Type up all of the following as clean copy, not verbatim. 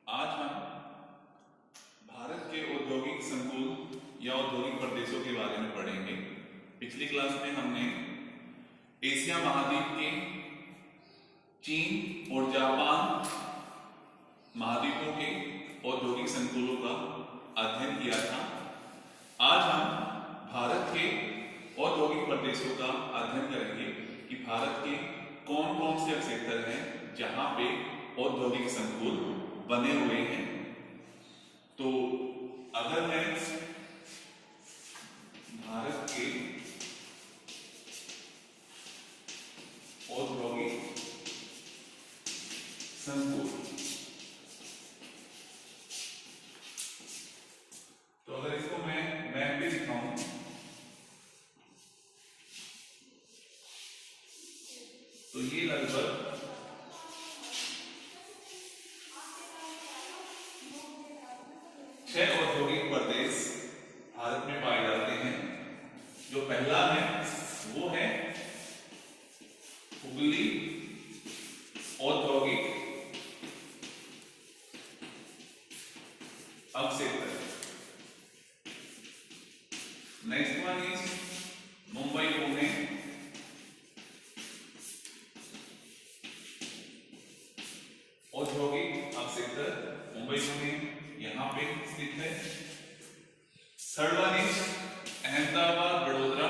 आज हम भारत के औद्योगिक संकुल या औद्योगिक प्रदेशों के बारे में पढ़ेंगे। पिछली क्लास में हमने एशिया महाद्वीप के चीन और जापान महाद्वीपों के औद्योगिक संकुलों का अध्ययन किया था। आज हम भारत के औद्योगिक प्रदेशों का अध्ययन करेंगे कि भारत के कौन कौन से क्षेत्र हैं जहां पे औद्योगिक संकुल बने हुए हैं। तो अगर मैं भारत के औद्योगिक संकुल, तो अगर इसको मैं मैप पे दिखाऊं तो ये लगभग 6 औद्योगिक प्रदेश भारत में पाए जाते हैं। जो पहला है वो है हुगली औद्योगिक अपक्षेत्र। Next one is Mumbai Pune औद्योगिक अपक्षेत्र। मुंबई पुणे यहां पे स्थित है। Third one is Ahmedabad Vadodara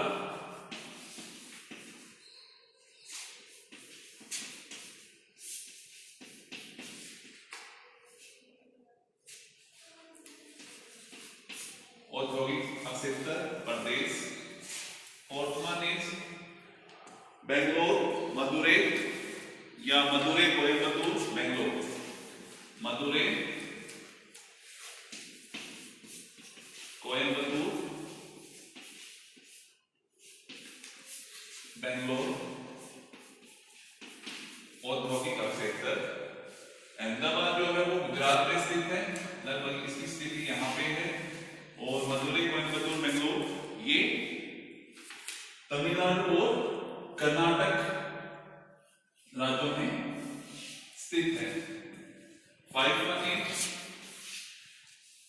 औद्योगिक अपक्षेत्र प्रदेश। Fourth one is Bangalore Madurai या मदुरै कोयम्बटूर बेंगलोर। मदुरै कोयम्बटूर बेंगलोर औद्योगिक अपक्षेत्र। अहमदाबाद जो है वो गुजरात में स्थित है, लगभग इसकी स्थिति यहाँ पे है। और मदुरै कोयम्बटूर बेंगलोर ये तमिलनाडु और कर्नाटक राज्यों में स्थित है। 5 वन इज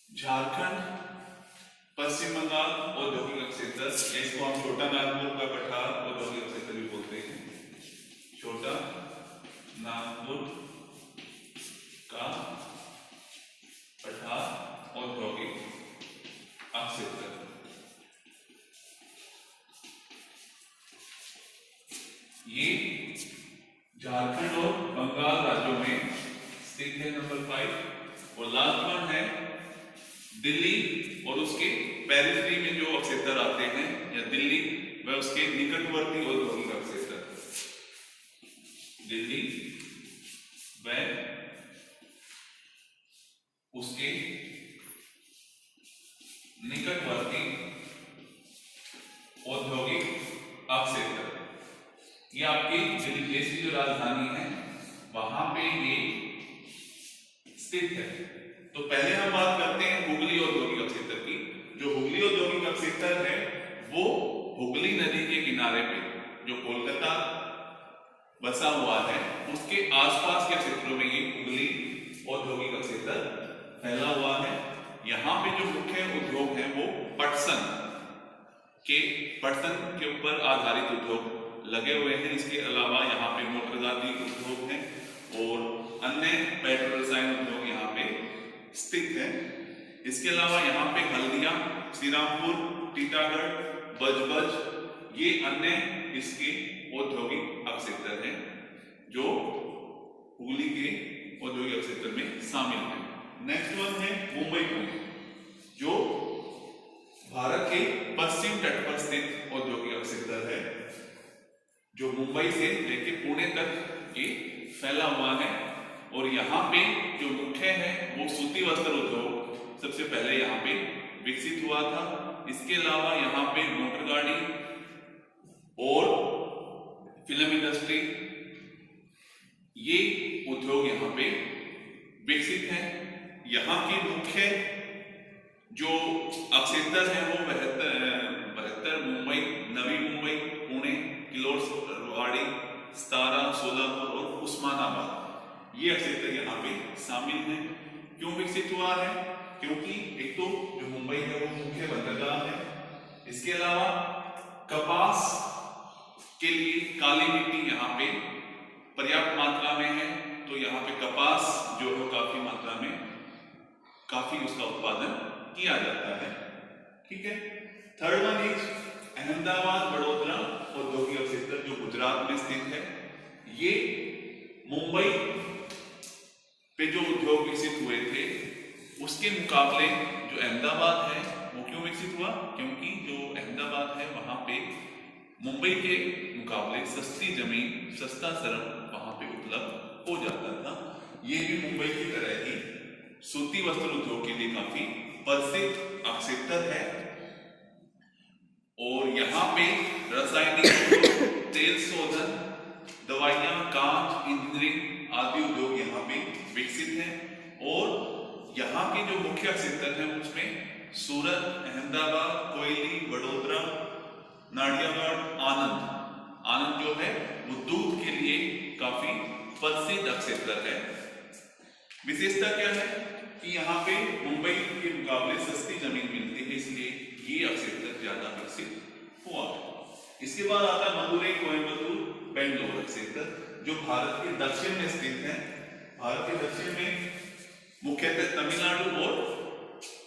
झारखंड पश्चिम बंगाल औद्योगिक अपक्षेत्र। इसको हम छोटा नागपुर का पठार औद्योगिक अपक्षेत्र भी बोलते हैं। छोटा नागपुर का पठार औद्योगिक अपक्षेत्र। ये झारखंड और बंगाल राज्यों में स्थित है, नंबर 5। और लास्ट वन है दिल्ली और उसके पेरिफेरी में जो क्षेत्र आते हैं, या दिल्ली व उसके निकटवर्ती औद्योगिक क्षेत्र। दिल्ली व उसके निकटवर्ती औद्योगिक क्षेत्र। ये आपकी दिल्ली देश की जो राजधानी है वहां पे ये स्थित है। तो पहले हम बात करते हैं हुगली औद्योगिक क्षेत्र की। जो हुगली औद्योगिक क्षेत्र है वो हुगली नदी के किनारे पे जो कोलकाता बसा हुआ है उसके आसपास के क्षेत्रों में ये हुगली औद्योगिक क्षेत्र फैला हुआ है। यहाँ पे जो मुख्य उद्योग है वो पटसन के ऊपर आधारित उद्योग लगे हुए हैं। इसके अलावा यहाँ पे मोटर गाड़ी उद्योग है और अन्य पेट्रोल रसायन उद्योग यहाँ पे स्थित है। इसके अलावा यहाँ पे हल्दिया, श्रीरामपुर, टीटागढ़, बजबज ये अन्य इसके औद्योगिक अपक्षेत्र हैं जो हुगली के औद्योगिक क्षेत्र में शामिल है। नेक्स्ट वन है मुंबई पुणे, जो भारत के पश्चिम तट पर स्थित औद्योगिक क्षेत्र है, जो मुंबई से लेके पुणे तक ये फैला हुआ है। और यहाँ पे जो मुख्य है वो सूती वस्त्र उद्योग सबसे पहले यहाँ पे विकसित हुआ था। इसके अलावा यहाँ पे मोटर गाड़ी और फिल्म इंडस्ट्री ये उद्योग यहाँ पे विकसित है। यहाँ की मुख्य जो क्षेत्र है वो 72 मुंबई, नवी मुंबई, पुणे, किलोड़वाड़ी, सतारा, सोलापुर और उस्मानाबाद ये क्षेत्र यहाँ पे शामिल हैं। क्यों विकसित हुआ है? क्योंकि एक तो जो मुंबई है वो मुख्य बंदरगाह है, इसके अलावा कपास के लिए काली मिट्टी यहाँ पे पर्याप्त मात्रा में है, तो यहाँ पे कपास जो है काफी मात्रा में काफी उसका उत्पादन किया जाता है। ठीक है। Third one is Ahmedabad Vadodara औद्योगिक क्षेत्र जो गुजरात में स्थित है। ये मुंबई पे जो उद्योग विकसित हुए थे उसके मुकाबले जो अहमदाबाद है वो क्यों विकसित हुआ? क्योंकि जो अहमदाबाद है वहां पे मुंबई के मुकाबले सस्ती जमीन, सस्ता श्रम वहां पे उपलब्ध हो जाता था। ये भी मुंबई की तरह ही सूती वस्त्र उद्योग के लिए काफी प्रसिद्ध क्षेत्र है। और यहाँ पे रासायनिक तेल शोधन, दवाइयां, कांच, इंजीनियरिंग आदि उद्योग यहाँ पे विकसित हैं। और यहाँ के जो मुख्य क्षेत्र हैं उसमें सूरत, अहमदाबाद, कोयली, वडोदरा, नाडियागढ़, आनंद जो है वो दूध के लिए काफी प्रसिद्ध क्षेत्र है। विशेषता क्या है कि यहाँ पे मुंबई के मुकाबले सस्ती जमीन मिलती है, इसलिए ये क्षेत्र ज्यादा विकसित हुआ है। इसके बाद आता है मदुरई, कोयम्बटूर, बेंगलोर क्षेत्र जो भारत के दक्षिण में स्थित है। भारत के दक्षिण में मुख्यतः तमिलनाडु और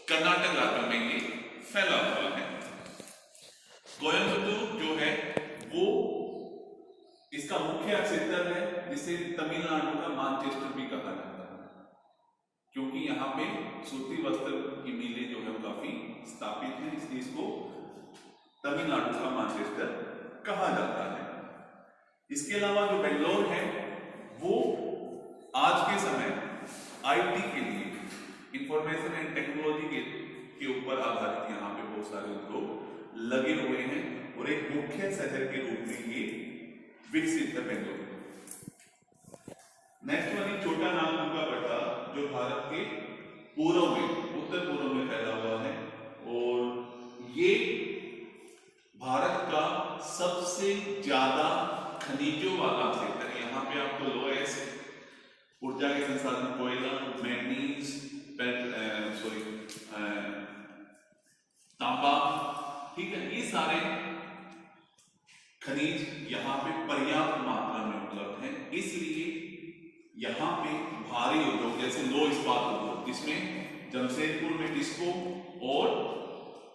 कर्नाटक राज्यों में ये फैला हुआ है। कोयम्बटूर जो है वो इसका मुख्य क्षेत्र है, जिसे तमिलनाडु का मैनचेस्टर भी कहा जाता है, क्योंकि यहाँ पे सूती वस्त्र की मिलें जो है काफी स्थापित है, इसलिए इसको तमिलनाडु का मैनचेस्टर कहा जाता है। इसके अलावा जो बेंगलोर है वो आज के समय आईटी के लिए, इंफॉर्मेशन एंड टेक्नोलॉजी के ऊपर आधारित यहाँ पे बहुत सारे उद्योग लगे हुए हैं और एक मुख्य शहर के रूप में ये विकसित है बेंगलोर। नेक्स्ट वन है छोटा नागपुर का पट्टा जो भारत के पूर्व में, उत्तर पूर्व में फैला हुआ है और ये भारत का सबसे ज्यादा खनिजों वाला क्षेत्र है। यहाँ पे आपको लोएस्ट ऊर्जा के संसाधन, कोयला, मैग्नीज, तांबा, ठीक है, ये सारे खनिज यहाँ पे पर्याप्त मात्रा में उपलब्ध है। इसलिए यहाँ पे भारी उद्योग जैसे लो इस्पात उद्योग, जिसमें जमशेदपुर में टिस्को और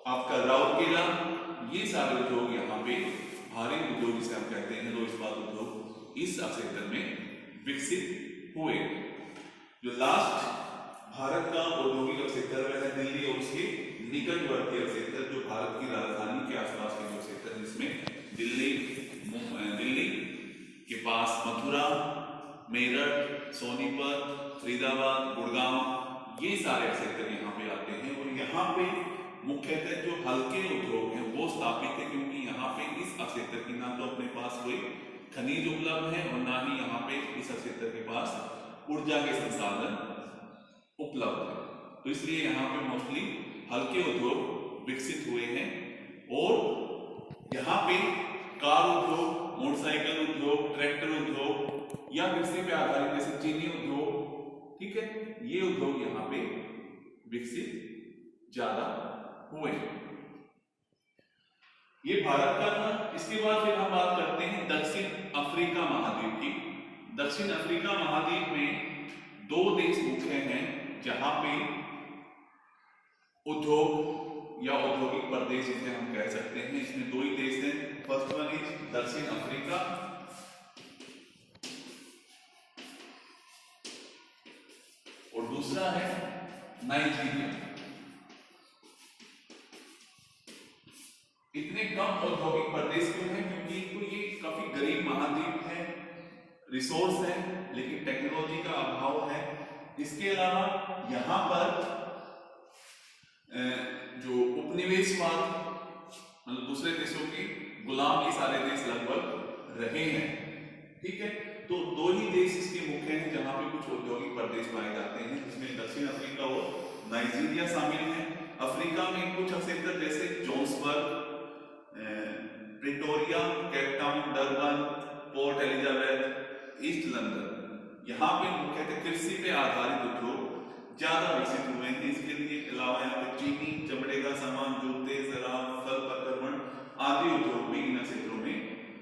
आपका राउरकेला, ये सारे उद्योग यहाँ पे भारी उद्योग जिसे हम कहते हैं लो इस्पात उद्योग, इस क्षेत्र में विकसित हुए। जो लास्ट भारत का औद्योगिक क्षेत्र है दिल्ली और उसके निकटवर्ती क्षेत्र जो भारत की राजधानी के आसपास के जो क्षेत्र है, जिसमें दिल्ली के पास मथुरा, मेरठ, सोनीपत, फरीदाबाद, गुड़गांव, ये सारे क्षेत्र यहाँ पे आते हैं। और यहाँ पे मुख्यतः जो हल्के उद्योग हैं वो स्थापित है, क्योंकि यहाँ पे इस क्षेत्र की ना तो अपने पास कोई खनिज उपलब्ध है और ना ही यहाँ पे इस क्षेत्र के पास ऊर्जा के संसाधन उपलब्ध है, तो इसलिए यहाँ पे मोस्टली हल्के उद्योग विकसित हुए हैं। और यहाँ पे कार उद्योग, मोटरसाइकिल उद्योग, ट्रैक्टर उद्योग या कृषि पे आधारित जैसे चीनी उद्योग, ठीक है, ये उद्योग यहाँ पे विकसित ज्यादा हुए। ये भारत का था। इसके बाद फिर हम बात करते हैं दक्षिण अफ्रीका महाद्वीप की। दक्षिण अफ्रीका महाद्वीप में दो देश मुख्य हैं जहां पे उद्योग या औद्योगिक प्रदेश जिसे हम कह सकते हैं, इसमें दो ही देश हैं। फर्स्ट वन इज दक्षिण अफ्रीका और दूसरा है नाइजीरिया। इतने कम औद्योगिक प्रदेश क्यों हैं? क्योंकि तो ये काफी गरीब महाद्वीप है, रिसोर्स है लेकिन टेक्नोलॉजी का अभाव है। इसके अलावा यहाँ पर जो उपनिवेशवाद, मतलब दूसरे देशों की गुलाम ये सारे देश लगभग रहे हैं, ठीक है। तो दो ही देश इसके मुख्य हैं जहां पे कुछ औद्योगिक प्रदेश पाए जाते हैं, जिसमें दक्षिण अफ्रीका और नाइजीरिया शामिल हैं। अफ्रीका में कुछ क्षेत्र जैसे Johannesburg, Pretoria, Cape Town, Durban, Port Elizabeth, East London, यहाँ पे मुख्यतः कृषि पे आधारित उद्योग ज्यादा विकसित हुए हैं। इसके लिए अलावा यहाँ पे चीनी, चमड़े का सामान, जूते, शराब, फल प्रक्रमण आदि उद्योग भी इन क्षेत्रों में,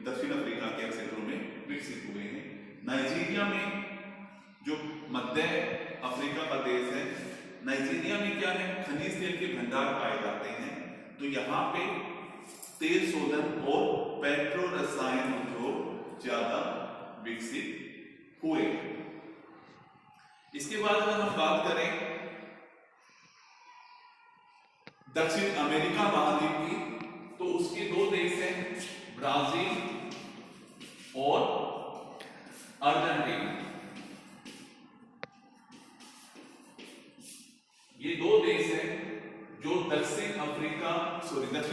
दक्षिण अफ्रीका के क्षेत्रों में विकसित हुए हैं। नाइजीरिया में, जो मध्य अफ्रीका का देश है, नाइजीरिया में क्या है, खनिज तेल के भंडार पाए जाते हैं। तो यहाँ पे तेल शोधन और पेट्रो रसायन उद्योग ज्यादा विकसित हुए। इसके बाद अगर हम बात करें दक्षिण अमेरिका महाद्वीप की, तो उसके दो देश हैं, ब्राजील और अर्जेंटीना। ये दो देश हैं जो दक्षिण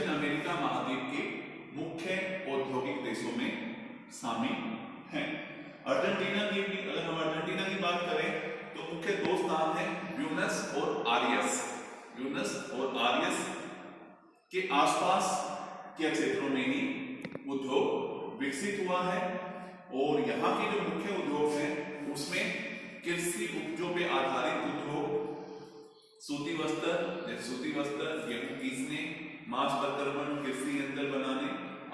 अमेरिका महाद्वीप के मुख्य औद्योगिक देशों में शामिल हैं। अर्जेंटीना की, अगर हम अर्जेंटीना की बात करें तो मुख्य दो स्थान हैं, ब्यूनस और आरियस। ब्यूनस और आरियस के आसपास के क्षेत्रों में ही उद्योग विकसित हुआ है। और यहाँ के जो मुख्य उद्योग हैं उसमें कृषि उपजों पे आधारित उद्योग, सूती वस्त्र, गेहूं पीसने, मांस प्रक्रमण, कृषि यंत्र बनाने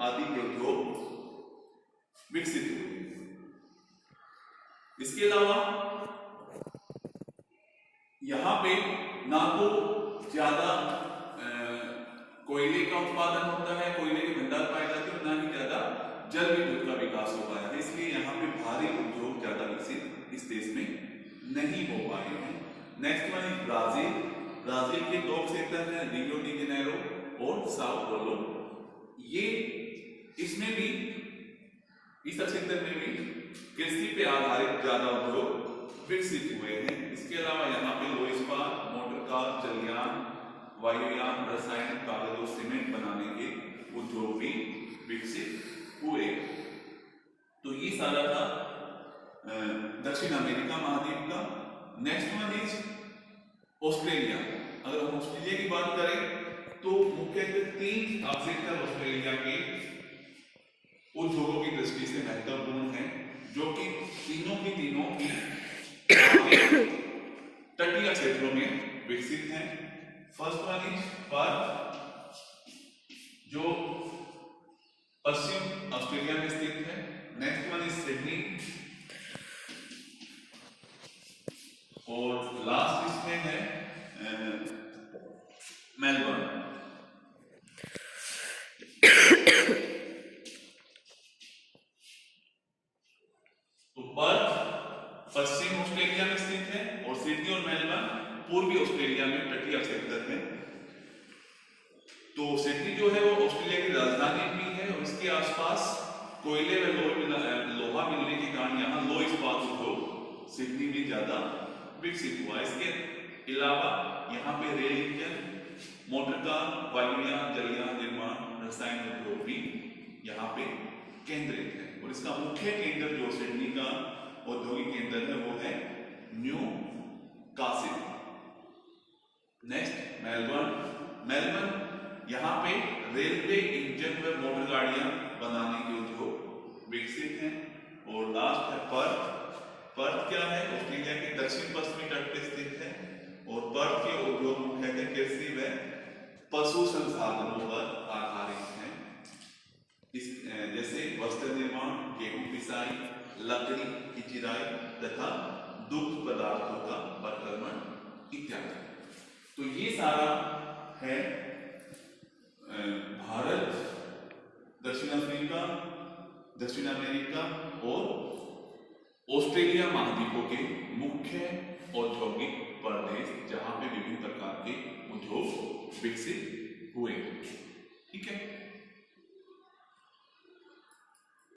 आदि के उद्योग विकसित हुए। इसके अलावा यहाँ पे ना तो ज्यादा कोयले का उत्पादन होता है, कोयले के भंडार पाए जाते हैं, ना ही ज्यादा जल विद्युत का विकास हो पाया है। इसलिए यहाँ पे भारी उद्योग ज्यादा विकसित इस देश में नहीं हो पाए हैं। Next one is Brazil. Brazil के दो क्षेत्र हैं, रियो डी जेनेरो और साओ paulo। ये इसमें भी, इस क्षेत्र में भी कृषि पे आधारित ज्यादा उद्योग विकसित हुए हैं। इसके अलावा यहाँ पे लोहा इस्पात, मोटर कार, जलयान, वायुयान, रसायन, कागज और सीमेंट बनाने के उद्योग भी विकसित हुए। तो ये सारा था दक्षिण अमेरिका महाद्वीप का। Next one is Australia. अगर हम ऑस्ट्रेलिया की बात करें तो मुख्यतः 3 क्षेत्र ऑस्ट्रेलिया के उद्योगों की दृष्टि से महत्वपूर्ण है, जो कि तीनों की तटीय क्षेत्रों में विकसित हैं। फर्स्ट वन इज पर्थ, जो पश्चिम ऑस्ट्रेलिया में स्थित है। नेक्स्ट वन इज सिडनी और लास्ट इसमें है मेलबर्न। तो पर्थ पश्चिम ऑस्ट्रेलिया में स्थित है और सिडनी और मेलबर्न पूर्वी ऑस्ट्रेलिया में तटीय क्षेत्र है। तो सिडनी जो है वो ऑस्ट्रेलिया की राजधानी भी है और इसके आसपास कोयले व लोहा मिलने के कारण यहाँ लोहा इस्पात उद्योग सिडनी में ज्यादा विकसित हुआ। इसके अलावा यहाँ पे रेल इंजन, मोटर कार, वायुयान, जलयान निर्माण, रसायन उद्योग भी यहाँ पे केंद्रित है। और इसका मुख्य केंद्र जो सिडनी का औद्योगिक केंद्र है वो है न्यू कासिल। नेक्स्ट मेलबर्न यहाँ पे रेलवे इंजन व मोटर गाड़ियां बनाने के उद्योग विकसित हैं। और लास्ट है पर्थ क्या है, ऑस्ट्रेलिया के दक्षिण पश्चिमी तट पर स्थित है और पर्थ के उद्योग मुख्यतः कृषि व पशु संसाधनों पर आधारित हैं। इस जैसे वस्त्र निर्माण, गेहूं पिसाई, लकड़ी की चिराई तथा दुग्ध पदार्थों का प्रक्रमण इत्यादि। तो ये सारा है भारत, दक्षिण अफ्रीका, दक्षिण अमेरिका और ऑस्ट्रेलिया महाद्वीपों के मुख्य औद्योगिक प्रदेश, जहां पे विभिन्न प्रकार के उद्योग विकसित हुए। ठीक है।